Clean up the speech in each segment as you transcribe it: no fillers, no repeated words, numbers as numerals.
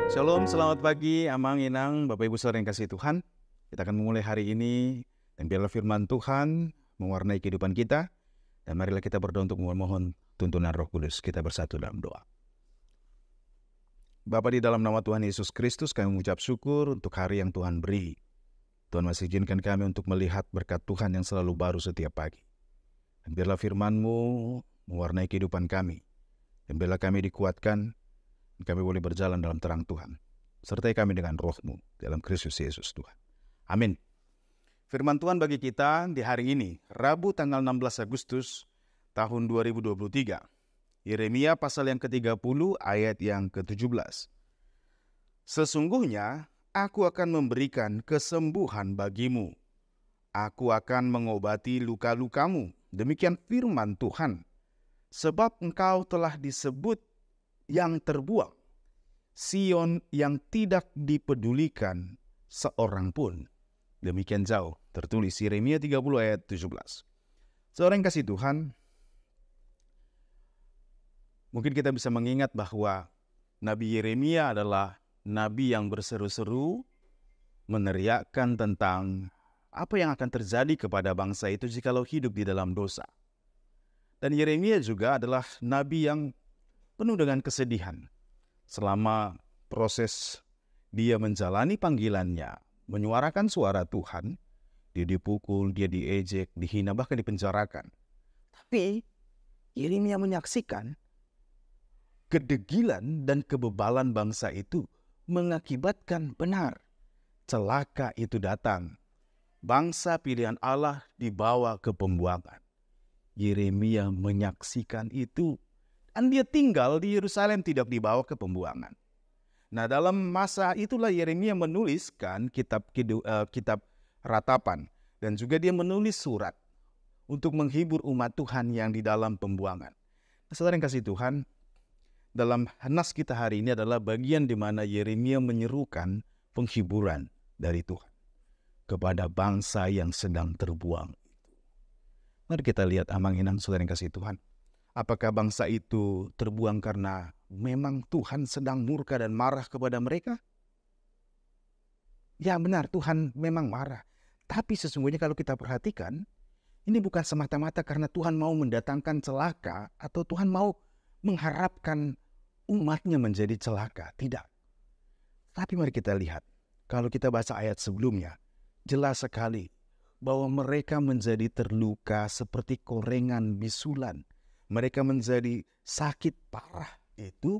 Shalom, selamat pagi, Amang, Inang, Bapak Ibu Saudara yang kasih Tuhan. Kita akan memulai hari ini, dan biarlah firman Tuhan mewarnai kehidupan kita. Dan marilah kita berdoa untuk memohon tuntunan Roh Kudus. Kita bersatu dalam doa. Bapa, di dalam nama Tuhan Yesus Kristus, kami mengucap syukur untuk hari yang Tuhan beri. Tuhan masih izinkan kami untuk melihat berkat Tuhan yang selalu baru setiap pagi. Dan biarlah firman-Mu mewarnai kehidupan kami. Dan biarlah kami dikuatkan, kami boleh berjalan dalam terang Tuhan. Sertai kami dengan roh-Mu dalam Kristus Yesus Tuhan. Amin. Firman Tuhan bagi kita di hari ini, Rabu tanggal 16 Agustus tahun 2023. Yeremia pasal yang ke-30 ayat yang ke-17. Sesungguhnya aku akan memberikan kesembuhan bagimu. Aku akan mengobati luka-lukamu. Demikian firman Tuhan. Sebab engkau telah disebut yang terbuang, Sion yang tidak dipedulikan seorang pun. Demikian jauh tertulis Yeremia 30 ayat 17. Seorang yang kasih Tuhan, mungkin kita bisa mengingat bahwa Nabi Yeremia adalah nabi yang berseru-seru meneriakkan tentang apa yang akan terjadi kepada bangsa itu jikalau hidup di dalam dosa. Dan Yeremia juga adalah nabi yang penuh dengan kesedihan. Selama proses dia menjalani panggilannya, menyuarakan suara Tuhan, dia dipukul, dia diejek, dihina, bahkan dipenjarakan. Tapi Yeremia menyaksikan kedegilan dan kebebalan bangsa itu mengakibatkan benar celaka itu datang. Bangsa pilihan Allah dibawa ke pembuangan. Yeremia menyaksikan itu. Dan dia tinggal di Yerusalem, tidak dibawa ke pembuangan. Nah, dalam masa itulah Yeremia menuliskan kitab ratapan. Dan juga dia menulis surat untuk menghibur umat Tuhan yang di dalam pembuangan. Nah, saudara yang kasih Tuhan, dalam nas kita hari ini adalah bagian di mana Yeremia menyerukan penghiburan dari Tuhan kepada bangsa yang sedang terbuang. Mari kita lihat Amang Inang, saudara yang kasih Tuhan. Apakah bangsa itu terbuang karena memang Tuhan sedang murka dan marah kepada mereka? Ya benar, Tuhan memang marah. Tapi sesungguhnya kalau kita perhatikan, ini bukan semata-mata karena Tuhan mau mendatangkan celaka atau Tuhan mau mengharapkan umatnya menjadi celaka. Tidak. Tapi mari kita lihat, kalau kita baca ayat sebelumnya, jelas sekali bahwa mereka menjadi terluka seperti korengan bisulan. Mereka menjadi sakit parah itu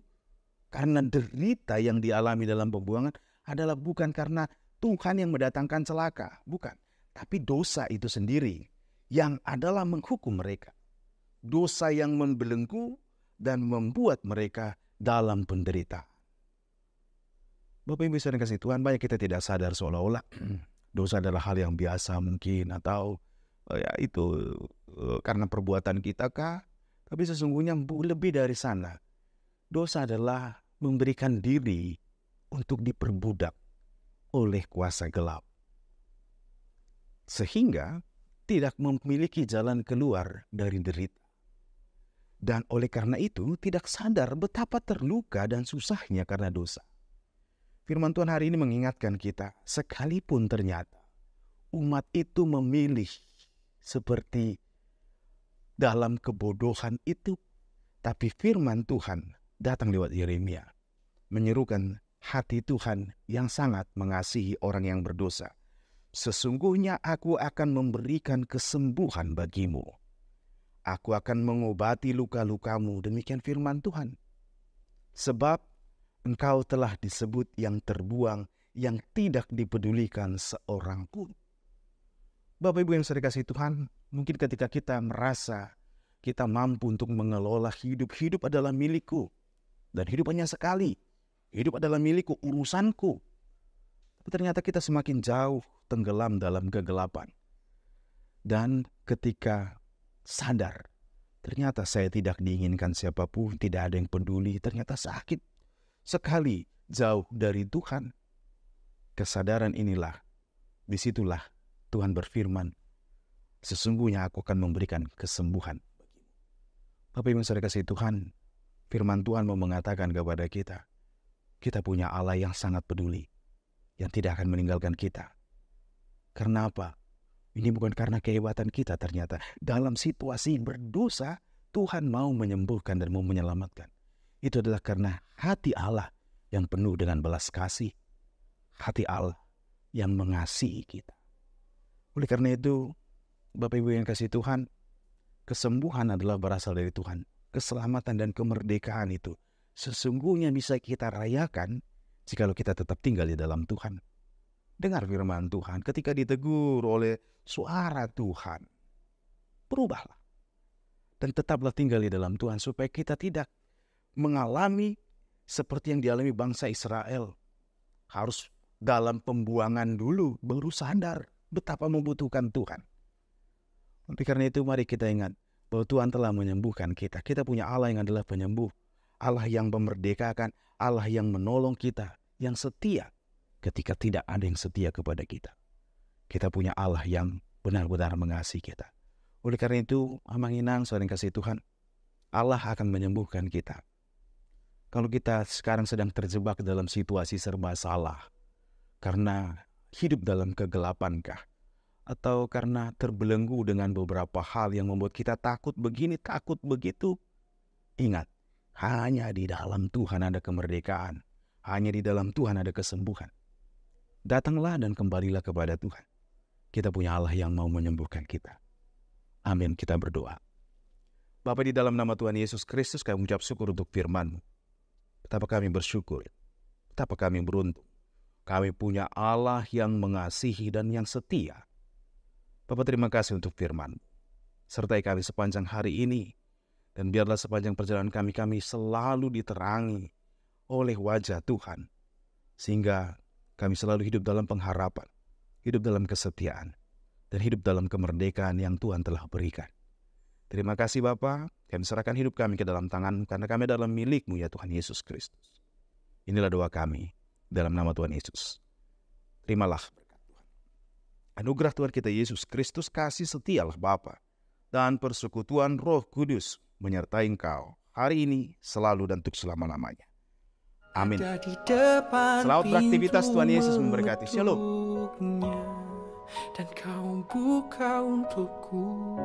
karena derita yang dialami dalam pembuangan adalah bukan karena Tuhan yang mendatangkan celaka. Bukan. Tapi dosa itu sendiri yang adalah menghukum mereka. Dosa yang membelenggu dan membuat mereka dalam penderitaan. Bapak Ibu saudara kasih Tuhan, banyak kita tidak sadar seolah-olah dosa adalah hal yang biasa mungkin. Atau ya itu karena perbuatan kita kah? Tapi sesungguhnya lebih dari sana. Dosa adalah memberikan diri untuk diperbudak oleh kuasa gelap. Sehingga tidak memiliki jalan keluar dari derita. Dan oleh karena itu tidak sadar betapa terluka dan susahnya karena dosa. Firman Tuhan hari ini mengingatkan kita, sekalipun ternyata umat itu memilih seperti dalam kebodohan itu, tapi firman Tuhan datang lewat Yeremia, menyerukan hati Tuhan yang sangat mengasihi orang yang berdosa. Sesungguhnya aku akan memberikan kesembuhan bagimu. Aku akan mengobati luka-lukamu, demikian firman Tuhan. Sebab engkau telah disebut yang terbuang, yang tidak dipedulikan seorang pun. Bapak Ibu yang saya kasih Tuhan, mungkin ketika kita merasa kita mampu untuk mengelola hidup adalah milikku. Dan hidup hanya sekali. Hidup adalah milikku, urusanku. Tapi ternyata kita semakin jauh tenggelam dalam kegelapan. Dan ketika sadar, ternyata saya tidak diinginkan siapapun, tidak ada yang peduli, ternyata sakit sekali jauh dari Tuhan. Kesadaran inilah, disitulah Tuhan berfirman, sesungguhnya aku akan memberikan kesembuhan bagimu. Bapak Ibu saudara kasih Tuhan, firman Tuhan mau mengatakan kepada kita, Kita punya Allah yang sangat peduli, yang tidak akan meninggalkan kita. Karena apa? Ini bukan karena kehebatan kita ternyata. Dalam situasi berdosa, Tuhan mau menyembuhkan dan mau menyelamatkan. Itu adalah karena hati Allah yang penuh dengan belas kasih. Hati Allah yang mengasihi kita. Oleh karena itu, Bapak Ibu yang kasih Tuhan, kesembuhan adalah berasal dari Tuhan. Keselamatan dan kemerdekaan itu sesungguhnya bisa kita rayakan jikalau kita tetap tinggal di dalam Tuhan. Dengar firman Tuhan, ketika ditegur oleh suara Tuhan, berubahlah. Dan tetaplah tinggal di dalam Tuhan supaya kita tidak mengalami seperti yang dialami bangsa Israel. Harus dalam pembuangan dulu, baru sadar betapa membutuhkan Tuhan. Oleh karena itu mari kita ingat bahwa Tuhan telah menyembuhkan kita. Kita punya Allah yang adalah penyembuh. Allah yang memerdekakan, Allah yang menolong kita, yang setia ketika tidak ada yang setia kepada kita. Kita punya Allah yang benar-benar mengasihi kita. Oleh karena itu, amanginan saudara yang kasih Tuhan, Allah akan menyembuhkan kita. Kalau kita sekarang sedang terjebak dalam situasi serba salah, karena hidup dalam kegelapankah? Atau karena terbelenggu dengan beberapa hal yang membuat kita takut begini, takut begitu? Ingat, hanya di dalam Tuhan ada kemerdekaan. Hanya di dalam Tuhan ada kesembuhan. Datanglah dan kembalilah kepada Tuhan. Kita punya Allah yang mau menyembuhkan kita. Amin, kita berdoa. Bapa, di dalam nama Tuhan Yesus Kristus, kami mengucap syukur untuk firman-Mu. Betapa kami bersyukur, betapa kami beruntung. Kami punya Allah yang mengasihi dan yang setia. Bapa, terima kasih untuk firman-Mu. Sertai kami sepanjang hari ini. Dan biarlah sepanjang perjalanan kami selalu diterangi oleh wajah Tuhan. Sehingga kami selalu hidup dalam pengharapan, hidup dalam kesetiaan, dan hidup dalam kemerdekaan yang Tuhan telah berikan. Terima kasih Bapa, kami serahkan hidup kami ke dalam tangan karena kami adalah milik-Mu ya Tuhan Yesus Kristus. Inilah doa kami dalam nama Tuhan Yesus. Terimalah berkat Tuhan. Anugerah Tuhan kita Yesus Kristus, kasih setialah Bapa, dan persekutuan Roh Kudus menyertai engkau hari ini, selalu, dan untuk selama-lamanya. Amin. Selamat beraktivitas, Tuhan Yesus memberkati. Shalom. Dan kau buka untukku